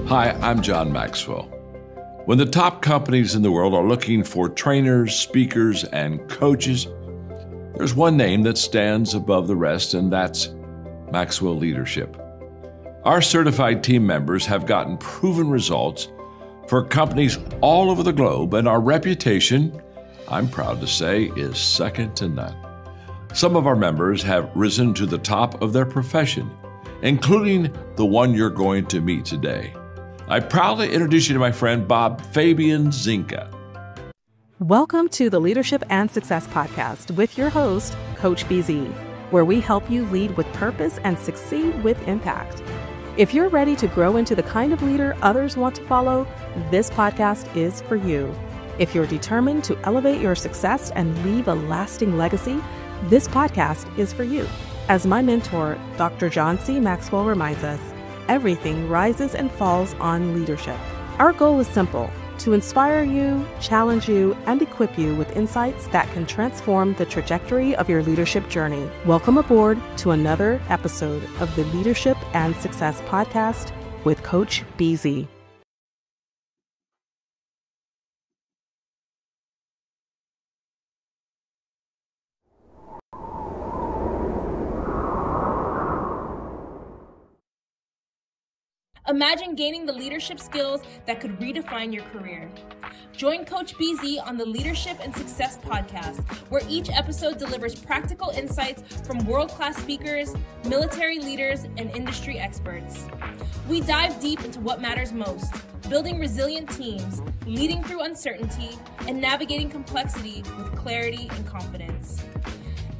Hi, I'm John Maxwell. When the top companies in the world are looking for trainers, speakers, and coaches, there's one name that stands above the rest, and that's Maxwell Leadership. Our certified team members have gotten proven results for companies all over the globe, and our reputation, I'm proud to say, is second to none. Some of our members have risen to the top of their profession, including the one you're going to meet today. I proudly introduce you to my friend Bob Fabian Zinka. Welcome to the Leadership and Success Podcast with your host, Coach BZ, where we help you lead with purpose and succeed with impact. If you're ready to grow into the kind of leader others want to follow, this podcast is for you. If you're determined to elevate your success and leave a lasting legacy, this podcast is for you. As my mentor, Dr. John C. Maxwell reminds us, everything rises and falls on leadership. Our goal is simple: to inspire you, challenge you, and equip you with insights that can transform the trajectory of your leadership journey. Welcome aboard to another episode of the Leadership and Success Podcast with Coach BZ. Imagine gaining the leadership skills that could redefine your career. Join Coach BZ on the Leadership and Success Podcast, where each episode delivers practical insights from world-class speakers, military leaders, and industry experts. We dive deep into what matters most: building resilient teams, leading through uncertainty, and navigating complexity with clarity and confidence.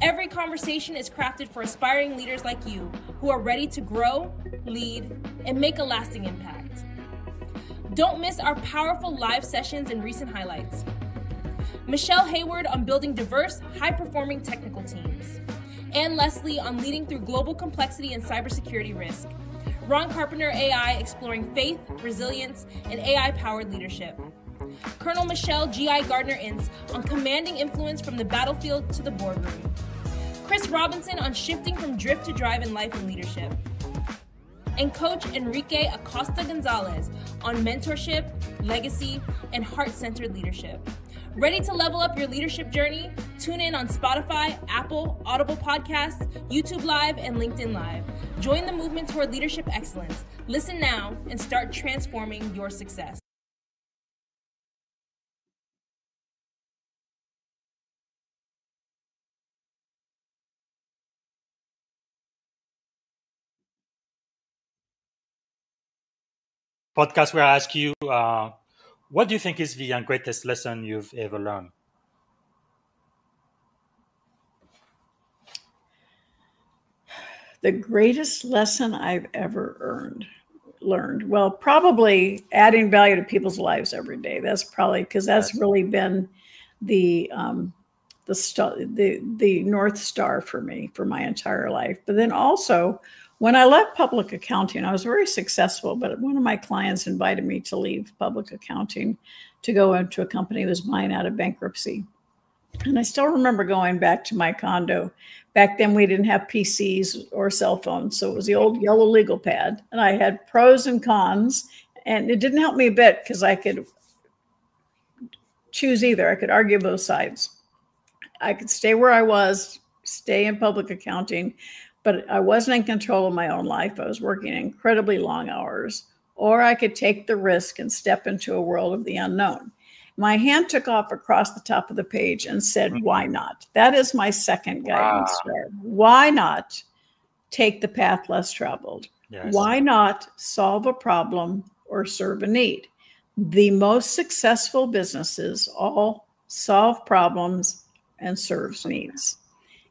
Every conversation is crafted for aspiring leaders like you who are ready to grow, lead, and make a lasting impact. Don't miss our powerful live sessions and recent highlights. Michelle Hayward on building diverse, high-performing technical teams. Ann Leslie on leading through global complexity and cybersecurity risk. Ron Carpenter AI exploring faith, resilience, and AI-powered leadership. Colonel Michelle G.I. Gardner-Ince on commanding influence from the battlefield to the boardroom. Chris Robinson on shifting from drift to drive in life and leadership. And Coach Enrique Acosta Gonzalez on mentorship, legacy, and heart-centered leadership. Ready to level up your leadership journey? Tune in on Spotify, Apple, Audible Podcasts, YouTube Live, and LinkedIn Live. Join the movement toward leadership excellence. Listen now and start transforming your success. Podcast where I ask you, what do you think is the greatest lesson you've ever learned? The greatest lesson I've ever learned. Well, probably adding value to people's lives every day. That's probably because that's really been the North Star for me for my entire life. But then also, when I left public accounting, I was very successful, but one of my clients invited me to leave public accounting to go into a company that was buying out of bankruptcy. And I still remember going back to my condo. Back then, we didn't have PCs or cell phones, so it was the old yellow legal pad. And I had pros and cons, and it didn't help me a bit because I could choose either. I could argue both sides. I could stay where I was, stay in public accounting, but I wasn't in control of my own life. I was working incredibly long hours, or I could take the risk and step into a world of the unknown. My hand took off across the top of the page and said, why not? That is my second guidance star. Why not take the path less traveled? Yes. Why not solve a problem or serve a need? The most successful businesses all solve problems and serves needs.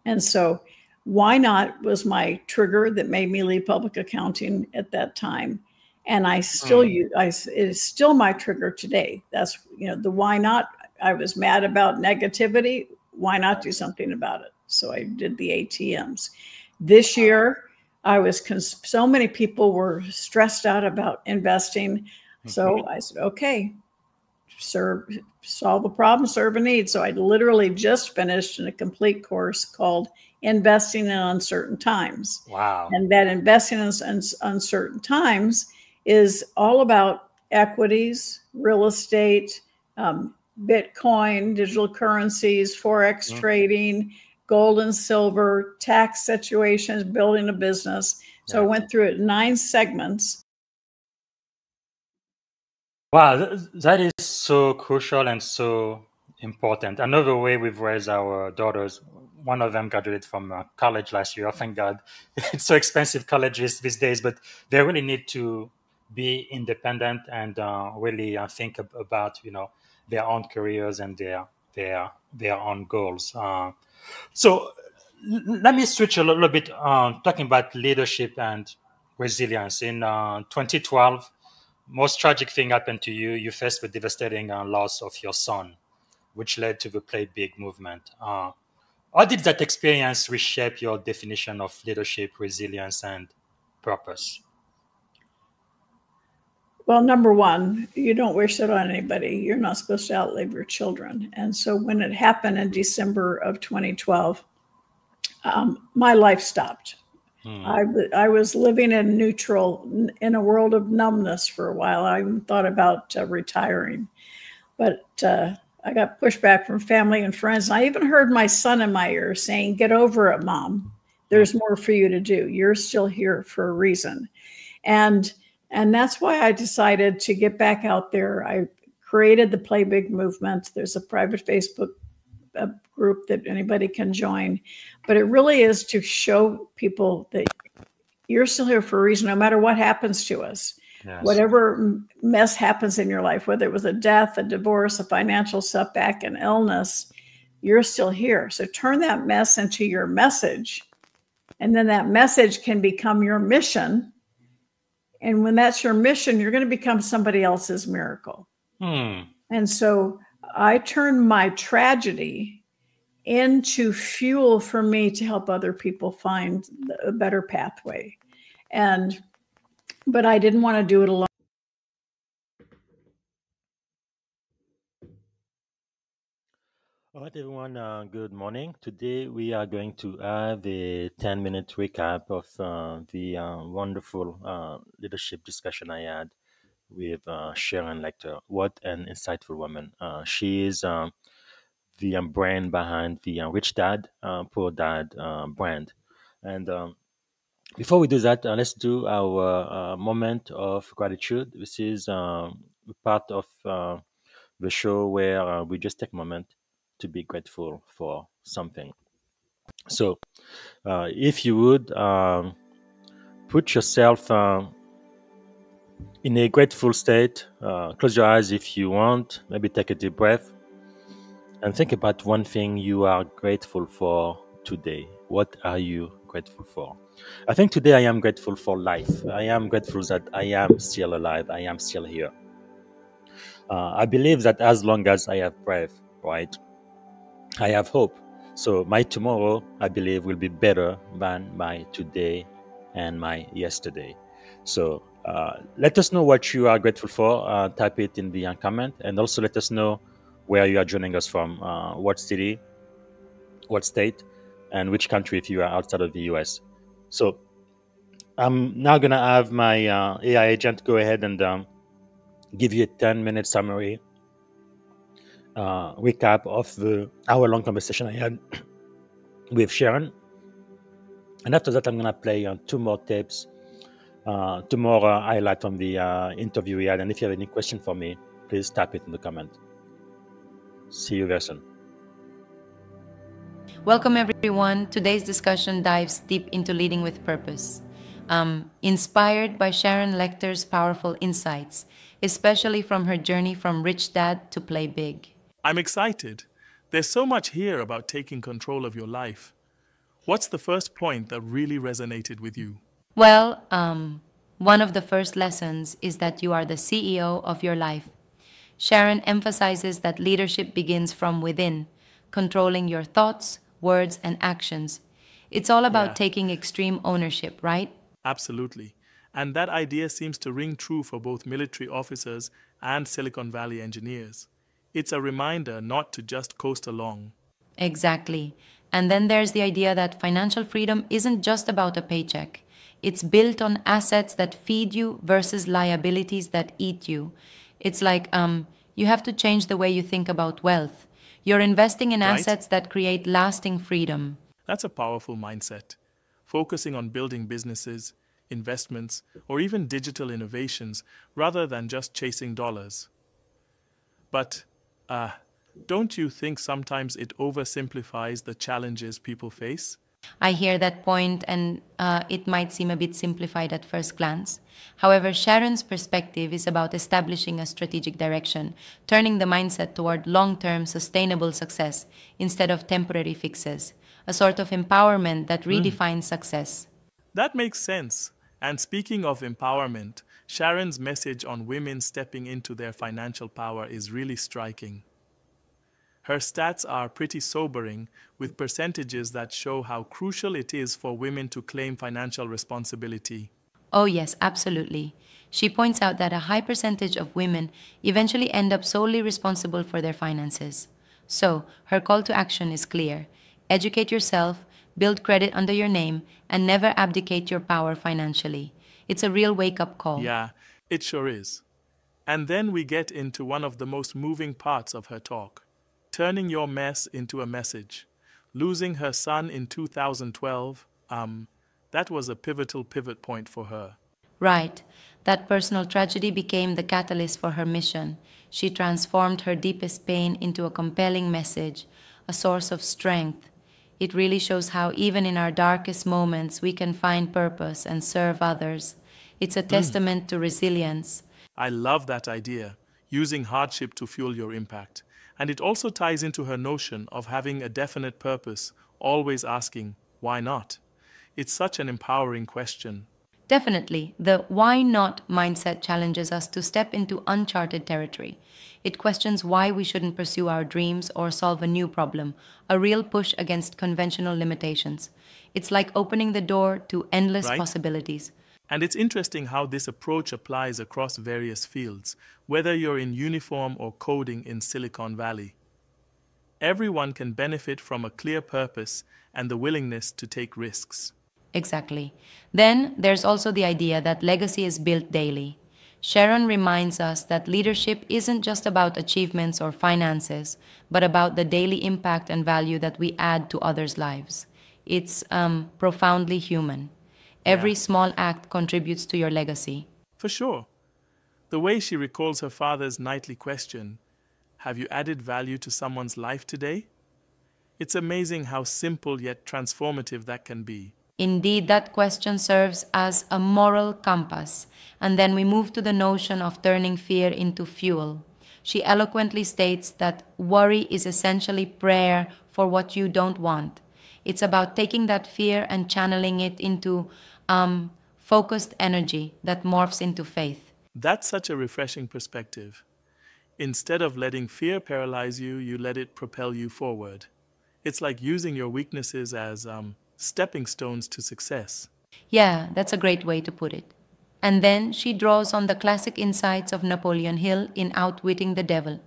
And so why not was my trigger that made me leave public accounting at that time. And I still use, it is still my trigger today. That's, the why not. I was mad about negativity. Why not do something about it? So I did the ATMs. This year, so many people were stressed out about investing. So I said, okay, solve a problem, serve a need. So I literally just finished a complete course called Investing in Uncertain Times. Wow. And that investing in uncertain times is all about equities, real estate, Bitcoin, digital currencies, Forex trading, gold and silver, tax situations, building a business. So I went through it 9 segments. Wow, that is so crucial and so important. Another way we've raised our daughters, one of them graduated from college last year. Thank God. It's so expensive, colleges these days, but they really need to be independent and really think about, their own careers and their own goals. So let me switch a little bit, talking about leadership and resilience. In 2012, most tragic thing happened to you. You faced the devastating loss of your son, which led to the Play Big movement. How did that experience reshape your definition of leadership, resilience, and purpose? Well, number one, you don't wish it on anybody. You're not supposed to outlive your children. And so when it happened in December of 2012, my life stopped. I was living in neutral, in a world of numbness for a while. I even thought about retiring, but I got pushback from family and friends. And I even heard my son in my ear saying, "Get over it, Mom. There's more for you to do. You're still here for a reason." And that's why I decided to get back out there. I created the Play Big movement. There's a private Facebook group that anybody can join, but it really is to show people that you're still here for a reason, no matter what happens to us. Yes. Whatever mess happens in your life, whether it was a death, a divorce, a financial setback, an illness, you're still here. So turn that mess into your message, and then that message can become your mission. And when that's your mission, you're going to become somebody else's miracle. And so I turned my tragedy into fuel for me to help other people find a better pathway. But I didn't want to do it alone. All right, everyone, good morning. Today we are going to have a 10-minute recap of the wonderful leadership discussion I had with Sharon Lechter. What an insightful woman. She is the brand behind the Rich Dad, Poor Dad brand. And before we do that, let's do our moment of gratitude. This is part of the show where we just take a moment to be grateful for something. So, if you would put yourself in a grateful state, close your eyes if you want, maybe take a deep breath, and think about one thing you are grateful for today. What are you grateful for? I think today I am grateful for life. I am grateful that I am still alive. I am still here. I believe that as long as I have breath, right, I have hope. So my tomorrow, I believe, will be better than my today and my yesterday. So let us know what you are grateful for. Type it in the comment, and also let us know where you are joining us from, what city, what state, and which country if you are outside of the US. So I'm now going to have my AI agent go ahead and give you a 10-minute summary recap of the hour-long conversation I had with Sharon. And after that, I'm going to play 2 more tapes, 2 more highlights from the interview we had. And if you have any question for me, please type it in the comment. See you very soon. Welcome, everyone. Today's discussion dives deep into leading with purpose. Inspired by Sharon Lechter's powerful insights, especially from her journey from Rich Dad to Play Big. I'm excited. There's so much here about taking control of your life. What's the first point that really resonated with you? Well, one of the first lessons is that you are the CEO of your life. Sharon emphasizes that leadership begins from within, controlling your thoughts, words, and actions. It's all about taking extreme ownership, right? Absolutely. And that idea seems to ring true for both military officers and Silicon Valley engineers. It's a reminder not to just coast along. Exactly. And then there's the idea that financial freedom isn't just about a paycheck. It's built on assets that feed you versus liabilities that eat you. It's like you have to change the way you think about wealth. You're investing in Right? assets that create lasting freedom. That's a powerful mindset. Focusing on building businesses, investments, or even digital innovations rather than just chasing dollars. But, don't you think sometimes it oversimplifies the challenges people face? I hear that point, and it might seem a bit simplified at first glance. However, Sharon's perspective is about establishing a strategic direction, turning the mindset toward long term sustainable success instead of temporary fixes, a sort of empowerment that redefines success. That makes sense. And speaking of empowerment, Sharon's message on women stepping into their financial power is really striking. Her stats are pretty sobering, with percentages that show how crucial it is for women to claim financial responsibility. Oh, yes, absolutely. She points out that a high percentage of women eventually end up solely responsible for their finances. So, her call to action is clear: educate yourself, build credit under your name, and never abdicate your power financially. It's a real wake up call. Yeah, it sure is. And then we get into one of the most moving parts of her talk: turning your mess into a message. Losing her son in 2012, that was a pivotal pivot point for her. Right. That personal tragedy became the catalyst for her mission. She transformed her deepest pain into a compelling message, a source of strength. It really shows how, even in our darkest moments, we can find purpose and serve others. It's a testament to resilience. I love that idea, using hardship to fuel your impact. And it also ties into her notion of having a definite purpose, always asking, why not? It's such an empowering question. Definitely, the why not mindset challenges us to step into uncharted territory. It questions why we shouldn't pursue our dreams or solve a new problem, a real push against conventional limitations. It's like opening the door to endless Right? possibilities. And it's interesting how this approach applies across various fields, whether you're in uniform or coding in Silicon Valley. Everyone can benefit from a clear purpose and the willingness to take risks. Exactly. Then there's also the idea that legacy is built daily. Sharon reminds us that leadership isn't just about achievements or finances, but about the daily impact and value that we add to others' lives. It's profoundly human. Every Yeah. small act contributes to your legacy. For sure. The way she recalls her father's nightly question, have you added value to someone's life today? It's amazing how simple yet transformative that can be. Indeed, that question serves as a moral compass. And then we move to the notion of turning fear into fuel. She eloquently states that worry is essentially prayer for what you don't want. It's about taking that fear and channeling it into focused energy that morphs into faith. That's such a refreshing perspective. Instead of letting fear paralyze you, you let it propel you forward. It's like using your weaknesses as stepping stones to success. Yeah, that's a great way to put it. And then she draws on the classic insights of Napoleon Hill in Outwitting the Devil.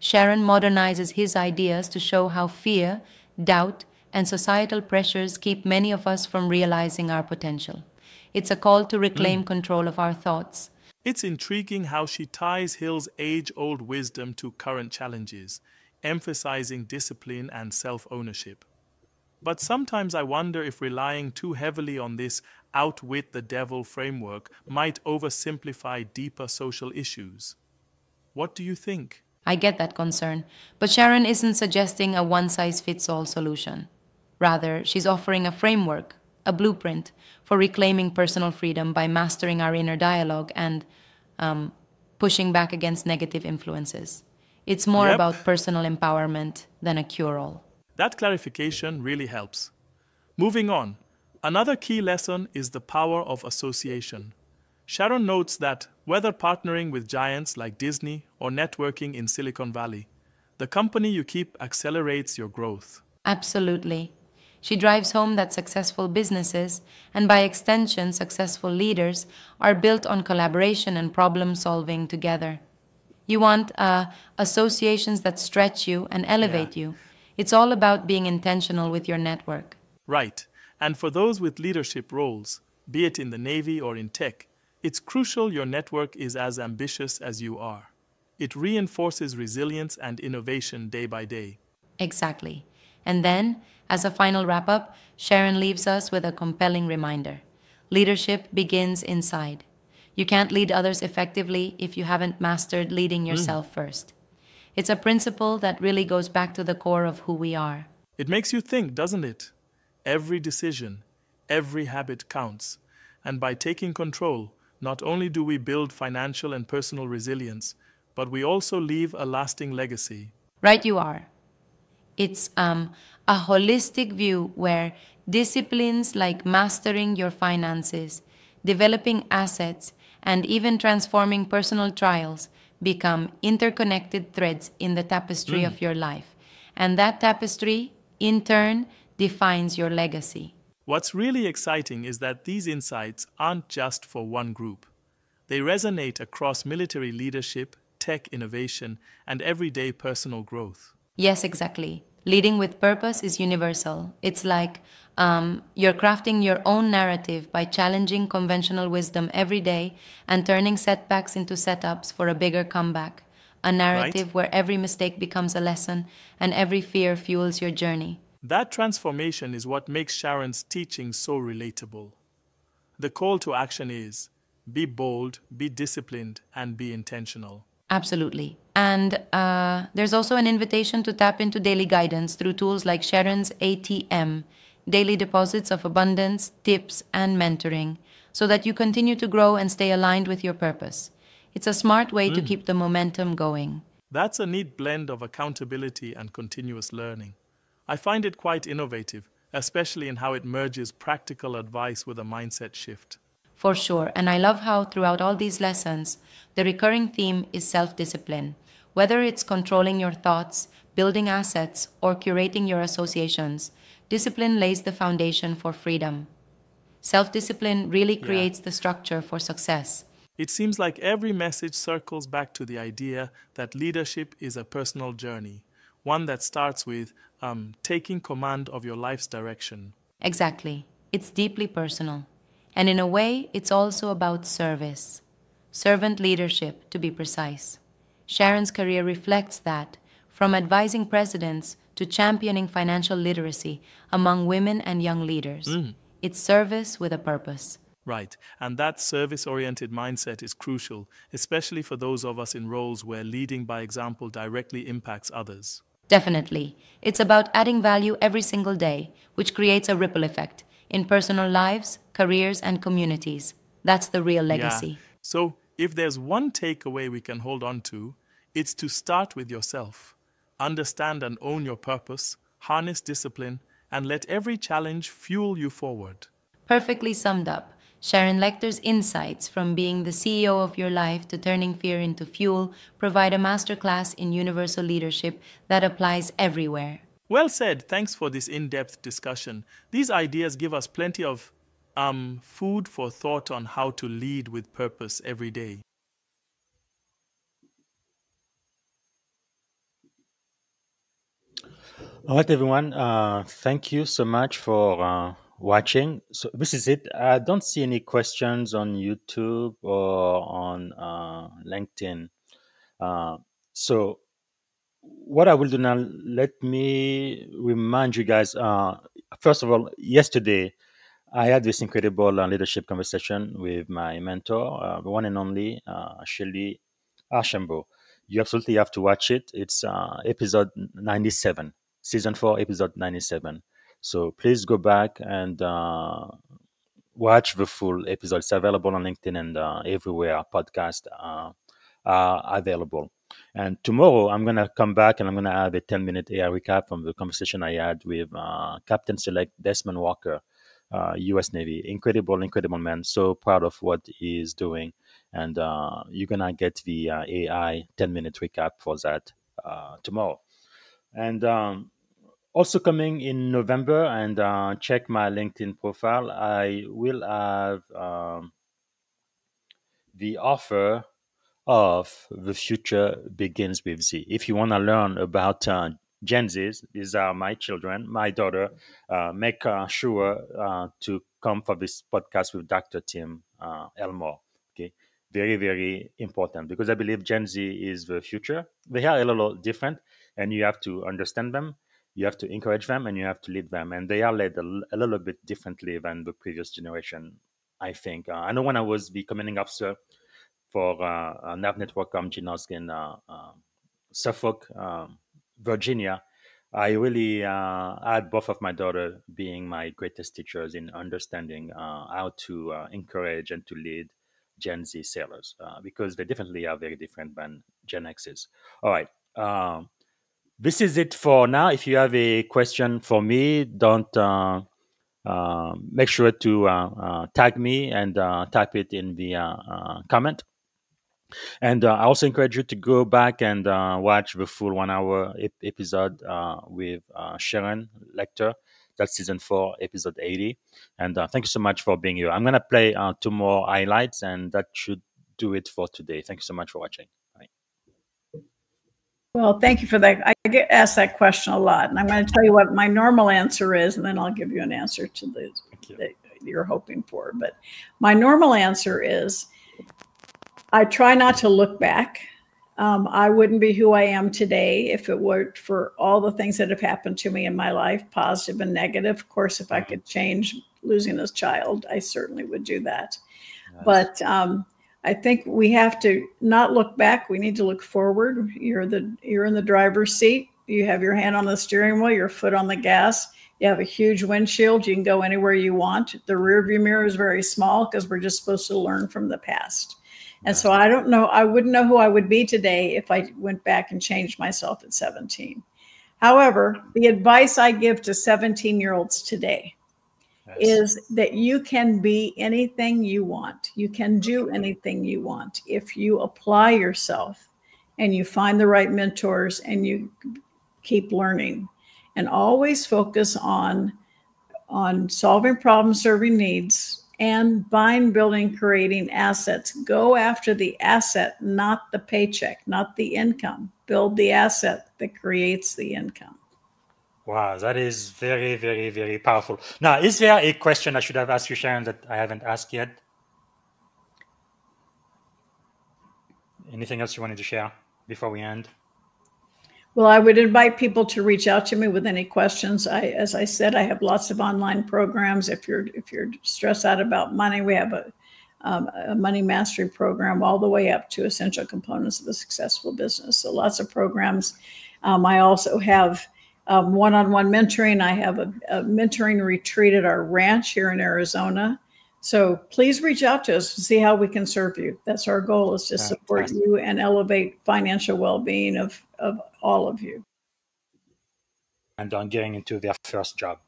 Sharon modernizes his ideas to show how fear, doubt, and societal pressures keep many of us from realizing our potential. It's a call to reclaim control of our thoughts. It's intriguing how she ties Hill's age-old wisdom to current challenges, emphasizing discipline and self-ownership. But sometimes I wonder if relying too heavily on this outwit the devil framework might oversimplify deeper social issues. What do you think? I get that concern, but Sharon isn't suggesting a one-size-fits-all solution. Rather, she's offering a framework, a blueprint for reclaiming personal freedom by mastering our inner dialogue and pushing back against negative influences. It's more Yep. about personal empowerment than a cure-all. That clarification really helps. Moving on, another key lesson is the power of association. Sharon notes that whether partnering with giants like Disney or networking in Silicon Valley, the company you keep accelerates your growth. Absolutely. She drives home that successful businesses, and by extension, successful leaders, are built on collaboration and problem solving together. You want associations that stretch you and elevate you. It's all about being intentional with your network. Right. And for those with leadership roles, be it in the Navy or in tech, it's crucial your network is as ambitious as you are. It reinforces resilience and innovation day by day. Exactly. And then, as a final wrap up, Sharon leaves us with a compelling reminder. Leadership begins inside. You can't lead others effectively if you haven't mastered leading yourself first. It's a principle that really goes back to the core of who we are. It makes you think, doesn't it? Every decision, every habit counts. And by taking control, not only do we build financial and personal resilience, but we also leave a lasting legacy. Right, you are. It's a holistic view where disciplines like mastering your finances, developing assets, and even transforming personal trials become interconnected threads in the tapestry of your life. And that tapestry, in turn, defines your legacy. What's really exciting is that these insights aren't just for one group. They resonate across military leadership, tech innovation, and everyday personal growth. Yes, exactly. Leading with purpose is universal. It's like you're crafting your own narrative by challenging conventional wisdom every day and turning setbacks into setups for a bigger comeback. A narrative where every mistake becomes a lesson and every fear fuels your journey. That transformation is what makes Sharon's teaching so relatable. The call to action is be bold, be disciplined, and be intentional. Absolutely. And there's also an invitation to tap into daily guidance through tools like Sharon's ATM, daily deposits of abundance, tips, and mentoring, so that you continue to grow and stay aligned with your purpose. It's a smart way to keep the momentum going. That's a neat blend of accountability and continuous learning. I find it quite innovative, especially in how it merges practical advice with a mindset shift. For sure. And I love how throughout all these lessons, the recurring theme is self-discipline. Whether it's controlling your thoughts, building assets, or curating your associations, discipline lays the foundation for freedom. Self-discipline really creates the structure for success. It seems like every message circles back to the idea that leadership is a personal journey, one that starts with taking command of your life's direction. Exactly. It's deeply personal. And in a way, it's also about service. Servant leadership, to be precise. Sharon's career reflects that, from advising presidents to championing financial literacy among women and young leaders. It's service with a purpose. Right, and that service-oriented mindset is crucial, especially for those of us in roles where leading by example directly impacts others. Definitely. It's about adding value every single day, which creates a ripple effect in personal lives, careers, and communities. That's the real legacy. Yeah. So, if there's one takeaway we can hold on to, it's to start with yourself. Understand and own your purpose, harness discipline, and let every challenge fuel you forward. Perfectly summed up. Sharon Lechter's insights from being the CEO of your life to turning fear into fuel provide a masterclass in universal leadership that applies everywhere. Well said. Thanks for this in-depth discussion. These ideas give us plenty of food for thought on how to lead with purpose every day. All right, everyone. Thank you so much for watching. So this is it. I don't see any questions on YouTube or on LinkedIn. So what I will do now, let me remind you guys. First of all, yesterday I had this incredible leadership conversation with my mentor, the one and only Shelley Archambault. You absolutely have to watch it. It's episode 97, season 4, episode 97. So please go back and watch the full episode. It's available on LinkedIn and everywhere podcasts are available. And tomorrow I'm going to come back and I'm going to have a 10-minute AI recap from the conversation I had with Captain Select Desmond Walker, U.S. Navy. Incredible man. So proud of what he's doing. And you're going to get the AI 10-minute recap for that tomorrow. And also coming in November, and check my LinkedIn profile, I will have the offer of The Future Begins with Z. If you want to learn about Gen Zs, these are my children, my daughter, make sure to come for this podcast with Dr. Tim Elmore. Okay, very, very important, because I believe Gen Z is the future. They are a little different, and you have to understand them, you have to encourage them, and you have to lead them. And they are led a little bit differently than the previous generation, I think. I know when I was the commanding officer for NAV Network Ginosk in Suffolk, Virginia, I really had both of my daughter being my greatest teachers in understanding how to encourage and to lead Gen Z sailors, because they definitely are very different than Gen X's. All right. This is it for now. If you have a question for me, don't make sure to tag me and type it in the comment. And I also encourage you to go back and watch the full 1 hour episode with Sharon Lechter. That's season 4, episode 80. And thank you so much for being here. I'm going to play 2 more highlights, and that should do it for today. Thank you so much for watching. Bye. Well, thank you for that. I get asked that question a lot, and I'm going to tell you what my normal answer is, and then I'll give you an answer to that you're hoping for. But my normal answer is, I try not to look back. I wouldn't be who I am today if it weren't for all the things that have happened to me in my life, positive and negative. Of course, if I could change losing a child, I certainly would do that. Nice. But I think we have to not look back. We need to look forward. You're in the driver's seat. You have your hand on the steering wheel, your foot on the gas. You have a huge windshield. You can go anywhere you want. The rear view mirror is very small because we're just supposed to learn from the past. And so I don't know, I wouldn't know who I would be today if I went back and changed myself at 17. However, the advice I give to 17-year-olds today is that you can be anything you want. You can do anything you want if you apply yourself and you find the right mentors and you keep learning, and always focus on solving problems, serving needs, and buying, building, creating assets. Go after the asset, not the paycheck, not the income. Build the asset that creates the income. Wow, that is very, very, very powerful. Now, is there a question I should have asked you, Sharon, that I haven't asked yet? Anything else you wanted to share before we end? Well, I would invite people to reach out to me with any questions. As I said, I have lots of online programs. If you're stressed out about money, we have a money mastery program all the way up to essential components of a successful business. So lots of programs. I also have one-on-one mentoring. I have a mentoring retreat at our ranch here in Arizona. So please reach out to us to see how we can serve you. That's our goal, is to support you and elevate financial well-being of all of you. And on getting into their first job.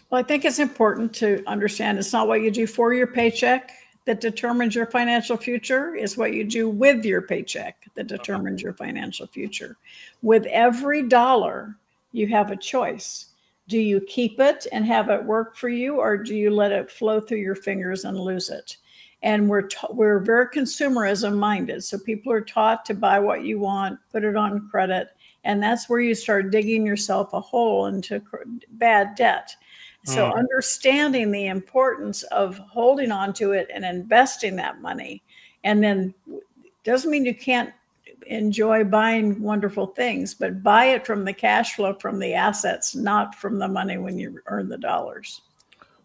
Well, I think it's important to understand it's not what you do for your paycheck that determines your financial future. It's what you do with your paycheck that determines your financial future. With every dollar, you have a choice. Do you keep it and have it work for you, or do you let it flow through your fingers and lose it? And we're very consumerism minded. So people are taught to buy what you want, put it on credit. And that's where you start digging yourself a hole into bad debt. So understanding the importance of holding on to it and investing that money, and then doesn't mean you can't enjoy buying wonderful things, but buy it from the cash flow from the assets, not from the money when you earn the dollars.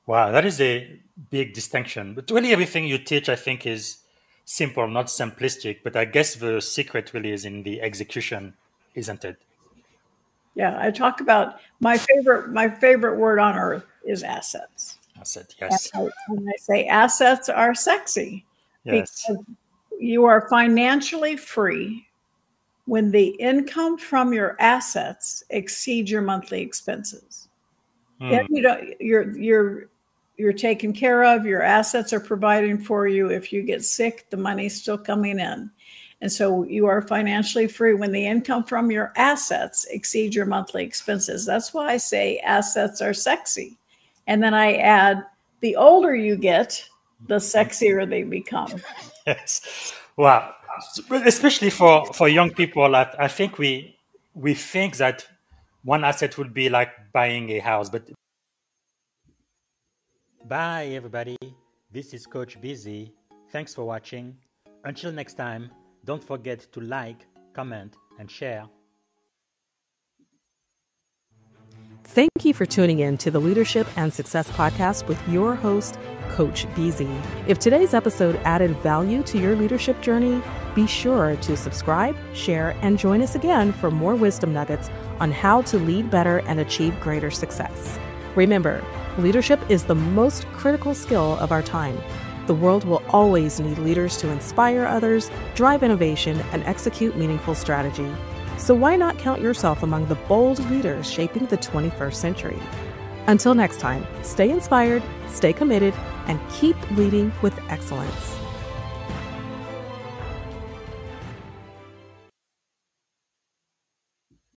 Wow, that is a big distinction. But really everything you teach, I think, is simple, not simplistic. But I guess the secret really is in the execution, isn't it? Yeah, I talk about my favorite word on earth is assets. Asset, yes. And I say assets are sexy. Yes. Because you are financially free when the income from your assets exceeds your monthly expenses. Then you're taken care of. Your assets are providing for you. If you get sick, the money's still coming in. And so you are financially free when the income from your assets exceeds your monthly expenses. That's why I say assets are sexy. And then I add, the older you get, the sexier they become. Yes. Wow. Especially for young people, I think we think that one asset would be like buying a house, but Bye, everybody. This is Coach Busy. Thanks for watching. Until next time, don't forget to like, comment, and share. Thank you for tuning in to the Leadership and Success Podcast with your host, Coach BZ. If today's episode added value to your leadership journey, be sure to subscribe, share, and join us again for more wisdom nuggets on how to lead better and achieve greater success. Remember, leadership is the most critical skill of our time. The world will always need leaders to inspire others, drive innovation, and execute meaningful strategy. So why not count yourself among the bold leaders shaping the 21st century? Until next time, stay inspired, stay committed, and keep leading with excellence.